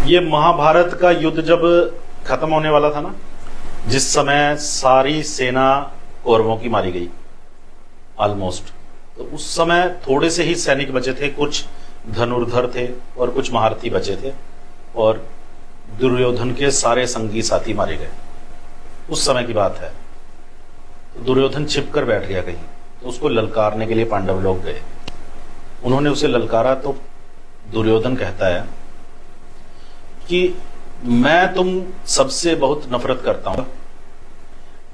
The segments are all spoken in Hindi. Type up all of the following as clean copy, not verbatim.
ये महाभारत का युद्ध जब खत्म होने वाला था ना, जिस समय सारी सेना कौरवों की मारी गई ऑलमोस्ट, तो उस समय थोड़े से ही सैनिक बचे थे, कुछ धनुर्धर थे और कुछ महारथी बचे थे, और दुर्योधन के सारे संगी साथी मारे गए। उस समय की बात है। तो दुर्योधन छिप कर बैठ गया कहीं, तो उसको ललकारने के लिए पांडव लोग गए। उन्होंने उसे ललकारा तो दुर्योधन कहता है कि मैं तुम सबसे बहुत नफरत करता हूं,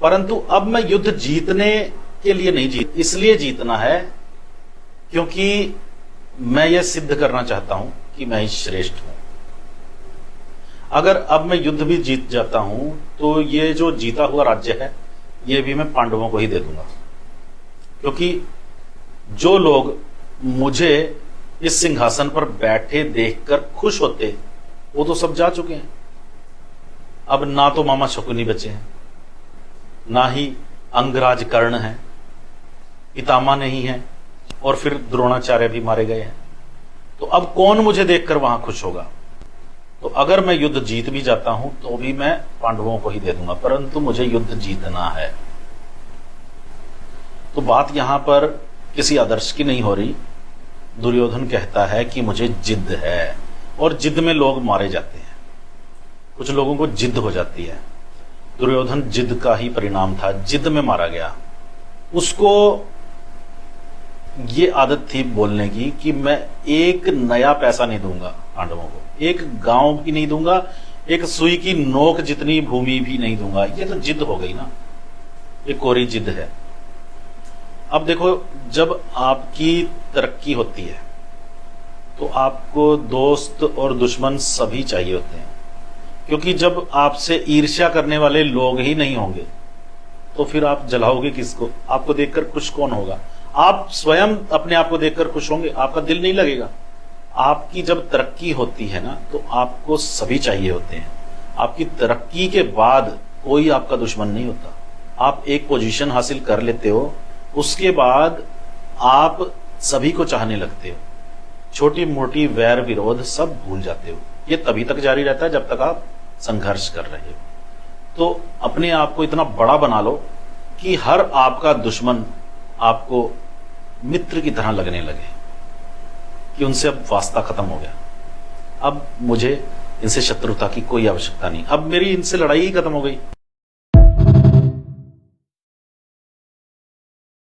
परंतु अब मैं युद्ध जीतने के लिए नहीं इसलिए जीतना है क्योंकि मैं यह सिद्ध करना चाहता हूं कि मैं ही श्रेष्ठ हूं। अगर अब मैं युद्ध भी जीत जाता हूं तो ये जो जीता हुआ राज्य है ये भी मैं पांडवों को ही दे दूंगा, क्योंकि जो लोग मुझे इस सिंहासन पर बैठे देखकर खुश होते वो तो सब जा चुके हैं। अब ना तो मामा शकुनी बचे हैं, ना ही अंगराज कर्ण है, पितामह नहीं है, और फिर द्रोणाचार्य भी मारे गए हैं। तो अब कौन मुझे देखकर वहां खुश होगा? तो अगर मैं युद्ध जीत भी जाता हूं तो भी मैं पांडवों को ही दे दूंगा, परंतु मुझे युद्ध जीतना है। तो बात यहां पर किसी आदर्श की नहीं हो रही। दुर्योधन कहता है कि मुझे जिद है, और जिद में लोग मारे जाते हैं, कुछ लोगों को जिद हो जाती है। दुर्योधन जिद का ही परिणाम था, जिद में मारा गया। उसको ये आदत थी बोलने की कि मैं एक नया पैसा नहीं दूंगा पांडवों को, एक गांव भी नहीं दूंगा, एक सुई की नोक जितनी भूमि भी नहीं दूंगा। ये तो जिद हो गई ना, ये कोरी जिद है। अब देखो, जब आपकी तरक्की होती है तो आपको दोस्त और दुश्मन सभी चाहिए होते हैं, क्योंकि जब आपसे ईर्ष्या करने वाले लोग ही नहीं होंगे तो फिर आप जलाओगे किसको? आपको देखकर खुश कौन होगा? आप स्वयं अपने आप को देखकर खुश होंगे, आपका दिल नहीं लगेगा। आपकी जब तरक्की होती है ना तो आपको सभी चाहिए होते हैं। आपकी तरक्की के बाद कोई आपका दुश्मन नहीं होता। आप एक पोजीशन हासिल कर लेते हो, उसके बाद आप सभी को चाहने लगते हो, छोटी मोटी वैर विरोध सब भूल जाते हो। ये तभी तक जारी रहता है जब तक आप संघर्ष कर रहे हो। तो अपने आप को इतना बड़ा बना लो कि हर आपका दुश्मन आपको मित्र की तरह लगने लगे, कि उनसे अब वास्ता खत्म हो गया, अब मुझे इनसे शत्रुता की कोई आवश्यकता नहीं, अब मेरी इनसे लड़ाई ही खत्म हो गई।